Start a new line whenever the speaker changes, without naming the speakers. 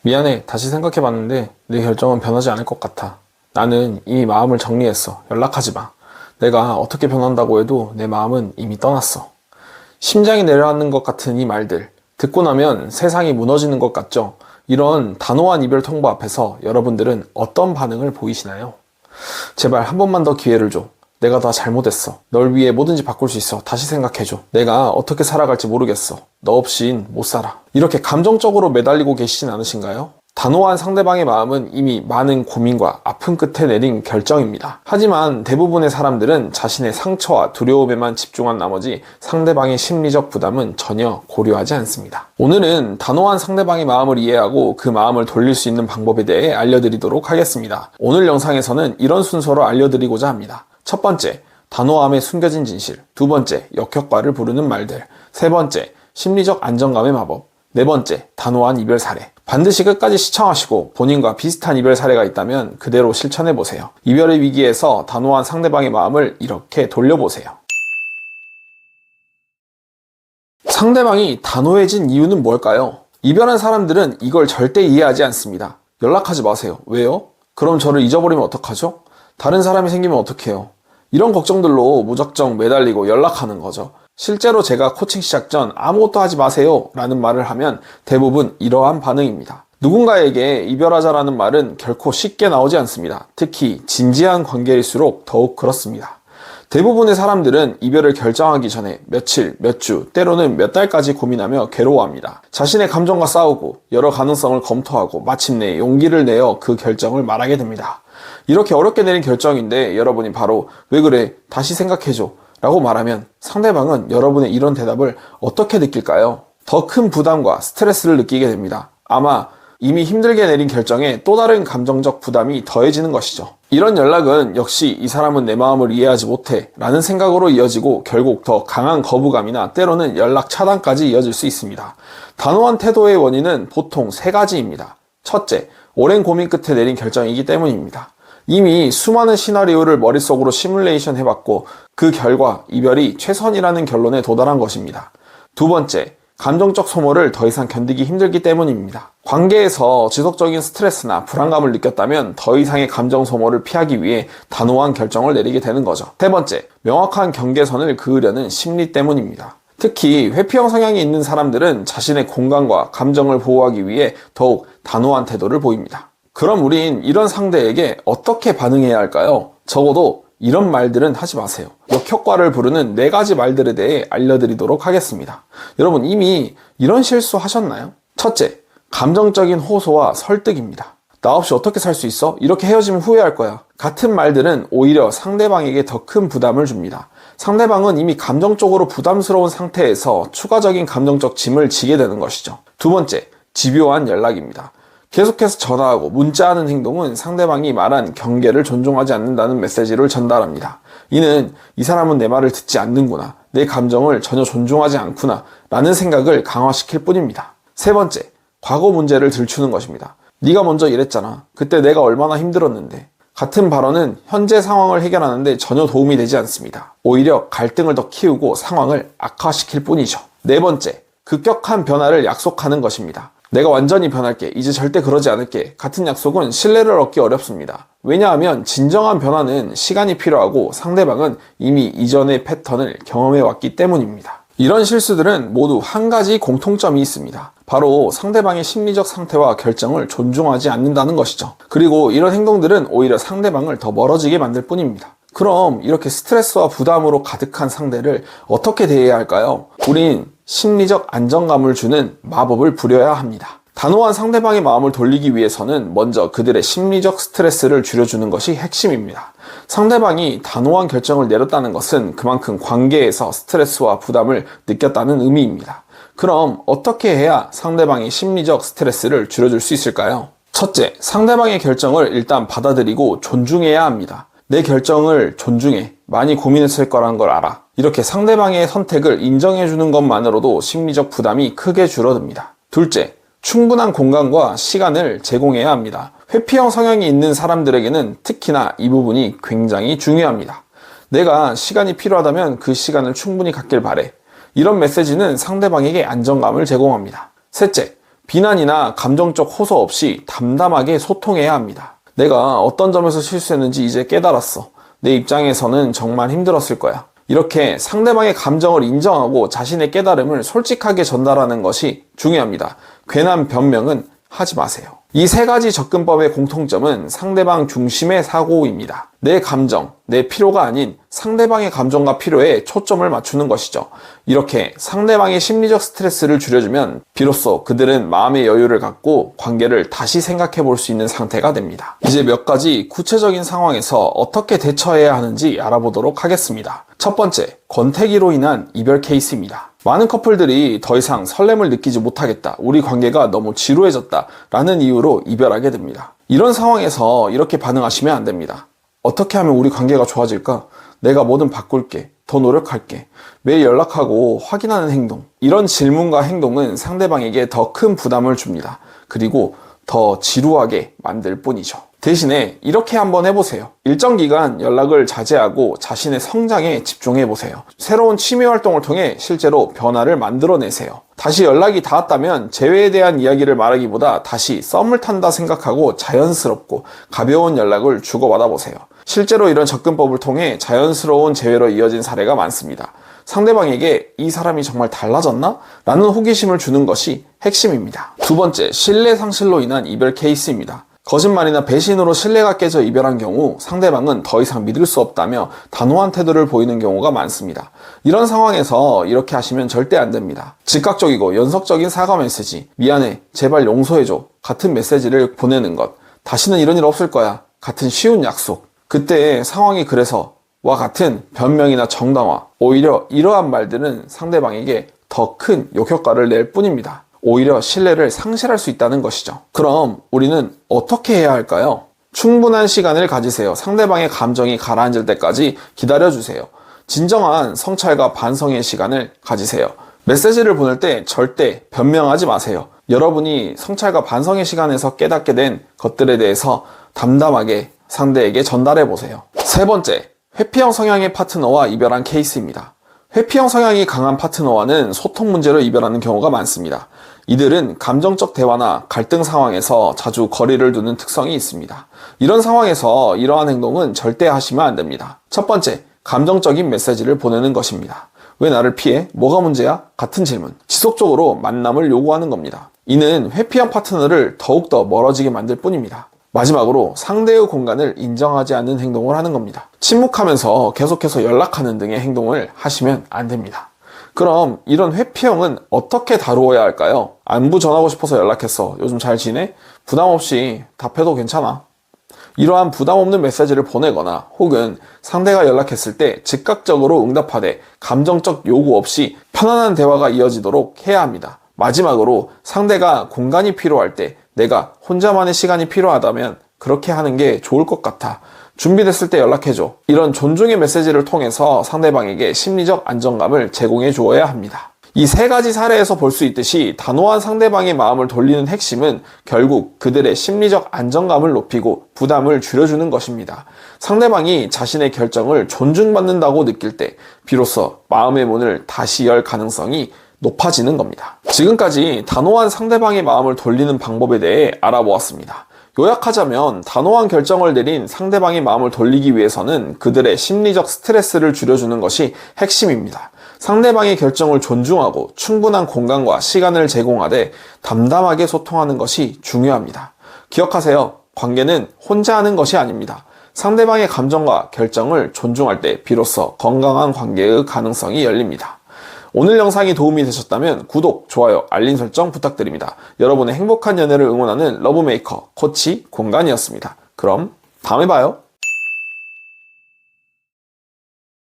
미안해. 다시 생각해봤는데 내 결정은 변하지 않을 것 같아. 나는 이미 마음을 정리했어. 연락하지 마. 내가 어떻게 변한다고 해도 내 마음은 이미 떠났어. 심장이 내려앉는 것 같은 이 말들. 듣고 나면 세상이 무너지는 것 같죠? 이런 단호한 이별 통보 앞에서 여러분들은 어떤 반응을 보이시나요? 제발 한 번만 더 기회를 줘. 내가 다 잘못했어. 널 위해 뭐든지 바꿀 수 있어. 다시 생각해줘. 내가 어떻게 살아갈지 모르겠어. 너 없인 못 살아. 이렇게 감정적으로 매달리고 계시진 않으신가요? 단호한 상대방의 마음은 이미 많은 고민과 아픔 끝에 내린 결정입니다. 하지만 대부분의 사람들은 자신의 상처와 두려움에만 집중한 나머지 상대방의 심리적 부담은 전혀 고려하지 않습니다. 오늘은 단호한 상대방의 마음을 이해하고 그 마음을 돌릴 수 있는 방법에 대해 알려드리도록 하겠습니다. 오늘 영상에서는 이런 순서로 알려드리고자 합니다. 첫 번째, 단호함의 숨겨진 진실. 두 번째, 역효과를 부르는 말들. 세 번째, 심리적 안정감의 마법. 네 번째, 단호한 이별 사례. 반드시 끝까지 시청하시고 본인과 비슷한 이별 사례가 있다면 그대로 실천해보세요. 이별의 위기에서 단호한 상대방의 마음을 이렇게 돌려보세요. 상대방이 단호해진 이유는 뭘까요? 이별한 사람들은 이걸 절대 이해하지 않습니다. 연락하지 마세요. 왜요? 그럼 저를 잊어버리면 어떡하죠? 다른 사람이 생기면 어떡해요? 이런 걱정들로 무작정 매달리고 연락하는 거죠. 실제로 제가 코칭 시작 전 아무것도 하지 마세요 라는 말을 하면 대부분 이러한 반응입니다. 누군가에게 이별하자라는 말은 결코 쉽게 나오지 않습니다. 특히 진지한 관계일수록 더욱 그렇습니다. 대부분의 사람들은 이별을 결정하기 전에 며칠, 몇 주, 때로는 몇 달까지 고민하며 괴로워합니다. 자신의 감정과 싸우고 여러 가능성을 검토하고 마침내 용기를 내어 그 결정을 말하게 됩니다. 이렇게 어렵게 내린 결정인데 여러분이 바로 왜 그래? 다시 생각해줘 라고 말하면 상대방은 여러분의 이런 대답을 어떻게 느낄까요? 더 큰 부담과 스트레스를 느끼게 됩니다. 아마 이미 힘들게 내린 결정에 또 다른 감정적 부담이 더해지는 것이죠. 이런 연락은 역시 이 사람은 내 마음을 이해하지 못해 라는 생각으로 이어지고 결국 더 강한 거부감이나 때로는 연락 차단까지 이어질 수 있습니다. 단호한 태도의 원인은 보통 세 가지입니다. 첫째, 오랜 고민 끝에 내린 결정이기 때문입니다. 이미 수많은 시나리오를 머릿속으로 시뮬레이션 해봤고 그 결과 이별이 최선이라는 결론에 도달한 것입니다. 두 번째, 감정적 소모를 더 이상 견디기 힘들기 때문입니다. 관계에서 지속적인 스트레스나 불안감을 느꼈다면 더 이상의 감정 소모를 피하기 위해 단호한 결정을 내리게 되는 거죠. 세 번째, 명확한 경계선을 그으려는 심리 때문입니다. 특히 회피형 성향이 있는 사람들은 자신의 공간과 감정을 보호하기 위해 더욱 단호한 태도를 보입니다. 그럼 우린 이런 상대에게 어떻게 반응해야 할까요? 적어도 이런 말들은 하지 마세요. 역효과를 부르는 4가지 말들에 대해 알려드리도록 하겠습니다. 여러분 이미 이런 실수 하셨나요? 첫째, 감정적인 호소와 설득입니다. 나 없이 어떻게 살 수 있어? 이렇게 헤어지면 후회할 거야. 같은 말들은 오히려 상대방에게 더 큰 부담을 줍니다. 상대방은 이미 감정적으로 부담스러운 상태에서 추가적인 감정적 짐을 지게 되는 것이죠. 두 번째, 집요한 연락입니다. 계속해서 전화하고 문자하는 행동은 상대방이 말한 경계를 존중하지 않는다는 메시지를 전달합니다. 이는 이 사람은 내 말을 듣지 않는구나, 내 감정을 전혀 존중하지 않구나 라는 생각을 강화시킬 뿐입니다. 세 번째, 과거 문제를 들추는 것입니다. 네가 먼저 이랬잖아. 그때 내가 얼마나 힘들었는데. 같은 발언은 현재 상황을 해결하는데 전혀 도움이 되지 않습니다. 오히려 갈등을 더 키우고 상황을 악화시킬 뿐이죠. 네 번째, 급격한 변화를 약속하는 것입니다. 내가 완전히 변할게. 이제 절대 그러지 않을게. 같은 약속은 신뢰를 얻기 어렵습니다. 왜냐하면 진정한 변화는 시간이 필요하고 상대방은 이미 이전의 패턴을 경험해왔기 때문입니다. 이런 실수들은 모두 한 가지 공통점이 있습니다. 바로 상대방의 심리적 상태와 결정을 존중하지 않는다는 것이죠. 그리고 이런 행동들은 오히려 상대방을 더 멀어지게 만들 뿐입니다. 그럼 이렇게 스트레스와 부담으로 가득한 상대를 어떻게 대해야 할까요? 우린 심리적 안정감을 주는 마법을 부려야 합니다. 단호한 상대방의 마음을 돌리기 위해서는 먼저 그들의 심리적 스트레스를 줄여주는 것이 핵심입니다. 상대방이 단호한 결정을 내렸다는 것은 그만큼 관계에서 스트레스와 부담을 느꼈다는 의미입니다. 그럼 어떻게 해야 상대방의 심리적 스트레스를 줄여줄 수 있을까요? 첫째, 상대방의 결정을 일단 받아들이고 존중해야 합니다. 내 결정을 존중해. 많이 고민했을 거라는 걸 알아. 이렇게 상대방의 선택을 인정해주는 것만으로도 심리적 부담이 크게 줄어듭니다. 둘째, 충분한 공간과 시간을 제공해야 합니다. 회피형 성향이 있는 사람들에게는 특히나 이 부분이 굉장히 중요합니다. 내가 시간이 필요하다면 그 시간을 충분히 갖길 바래. 이런 메시지는 상대방에게 안정감을 제공합니다. 셋째, 비난이나 감정적 호소 없이 담담하게 소통해야 합니다. 내가 어떤 점에서 실수했는지 이제 깨달았어. 내 입장에서는 정말 힘들었을 거야. 이렇게 상대방의 감정을 인정하고 자신의 깨달음을 솔직하게 전달하는 것이 중요합니다. 괜한 변명은 하지 마세요. 이 세 가지 접근법의 공통점은 상대방 중심의 사고입니다. 내 감정, 내 필요가 아닌 상대방의 감정과 필요에 초점을 맞추는 것이죠. 이렇게 상대방의 심리적 스트레스를 줄여주면 비로소 그들은 마음의 여유를 갖고 관계를 다시 생각해 볼 수 있는 상태가 됩니다. 이제 몇 가지 구체적인 상황에서 어떻게 대처해야 하는지 알아보도록 하겠습니다. 첫 번째, 권태기로 인한 이별 케이스입니다. 많은 커플들이 더 이상 설렘을 느끼지 못하겠다, 우리 관계가 너무 지루해졌다 라는 이유로 이별하게 됩니다. 이런 상황에서 이렇게 반응하시면 안 됩니다. 어떻게 하면 우리 관계가 좋아질까? 내가 뭐든 바꿀게. 더 노력할게. 매일 연락하고 확인하는 행동. 이런 질문과 행동은 상대방에게 더 큰 부담을 줍니다. 그리고 더 지루하게 만들 뿐이죠. 대신에 이렇게 한번 해보세요. 일정 기간 연락을 자제하고 자신의 성장에 집중해보세요. 새로운 취미 활동을 통해 실제로 변화를 만들어내세요. 다시 연락이 닿았다면 재회에 대한 이야기를 말하기보다 다시 썸을 탄다 생각하고 자연스럽고 가벼운 연락을 주고받아 보세요. 실제로 이런 접근법을 통해 자연스러운 재회로 이어진 사례가 많습니다. 상대방에게 이 사람이 정말 달라졌나? 라는 호기심을 주는 것이 핵심입니다. 두 번째, 신뢰 상실로 인한 이별 케이스입니다. 거짓말이나 배신으로 신뢰가 깨져 이별한 경우 상대방은 더 이상 믿을 수 없다며 단호한 태도를 보이는 경우가 많습니다. 이런 상황에서 이렇게 하시면 절대 안 됩니다. 즉각적이고 연속적인 사과 메시지, 미안해, 제발 용서해줘 같은 메시지를 보내는 것, 다시는 이런 일 없을 거야 같은 쉬운 약속, 그때 상황이 그래서 와 같은 변명이나 정당화, 오히려 이러한 말들은 상대방에게 더 큰 역효과를 낼 뿐입니다. 오히려 신뢰를 상실할 수 있다는 것이죠. 그럼 우리는 어떻게 해야 할까요? 충분한 시간을 가지세요. 상대방의 감정이 가라앉을 때까지 기다려주세요. 진정한 성찰과 반성의 시간을 가지세요. 메시지를 보낼 때 절대 변명하지 마세요. 여러분이 성찰과 반성의 시간에서 깨닫게 된 것들에 대해서 담담하게 상대에게 전달해 보세요. 세 번째, 회피형 성향의 파트너와 이별한 케이스입니다. 회피형 성향이 강한 파트너와는 소통 문제로 이별하는 경우가 많습니다. 이들은 감정적 대화나 갈등 상황에서 자주 거리를 두는 특성이 있습니다. 이런 상황에서 이러한 행동은 절대 하시면 안 됩니다. 첫 번째, 감정적인 메시지를 보내는 것입니다. 왜 나를 피해? 뭐가 문제야? 같은 질문. 지속적으로 만남을 요구하는 겁니다. 이는 회피형 파트너를 더욱더 멀어지게 만들 뿐입니다. 마지막으로 상대의 공간을 인정하지 않는 행동을 하는 겁니다. 침묵하면서 계속해서 연락하는 등의 행동을 하시면 안 됩니다. 그럼 이런 회피형은 어떻게 다루어야 할까요? 안부 전하고 싶어서 연락했어. 요즘 잘 지내? 부담 없이 답해도 괜찮아. 이러한 부담 없는 메시지를 보내거나 혹은 상대가 연락했을 때 즉각적으로 응답하되 감정적 요구 없이 편안한 대화가 이어지도록 해야 합니다. 마지막으로 상대가 공간이 필요할 때 내가 혼자만의 시간이 필요하다면 그렇게 하는 게 좋을 것 같아. 준비됐을 때 연락해줘. 이런 존중의 메시지를 통해서 상대방에게 심리적 안정감을 제공해 주어야 합니다. 이 세 가지 사례에서 볼 수 있듯이 단호한 상대방의 마음을 돌리는 핵심은 결국 그들의 심리적 안정감을 높이고 부담을 줄여주는 것입니다. 상대방이 자신의 결정을 존중받는다고 느낄 때 비로소 마음의 문을 다시 열 가능성이 높아지는 겁니다. 지금까지 단호한 상대방의 마음을 돌리는 방법에 대해 알아보았습니다. 요약하자면 단호한 결정을 내린 상대방의 마음을 돌리기 위해서는 그들의 심리적 스트레스를 줄여주는 것이 핵심입니다. 상대방의 결정을 존중하고 충분한 공간과 시간을 제공하되 담담하게 소통하는 것이 중요합니다. 기억하세요. 관계는 혼자 하는 것이 아닙니다. 상대방의 감정과 결정을 존중할 때 비로소 건강한 관계의 가능성이 열립니다. 오늘 영상이 도움이 되셨다면 구독, 좋아요, 알림 설정 부탁드립니다. 여러분의 행복한 연애를 응원하는 러브메이커 코치 공간이었습니다. 그럼 다음에 봐요.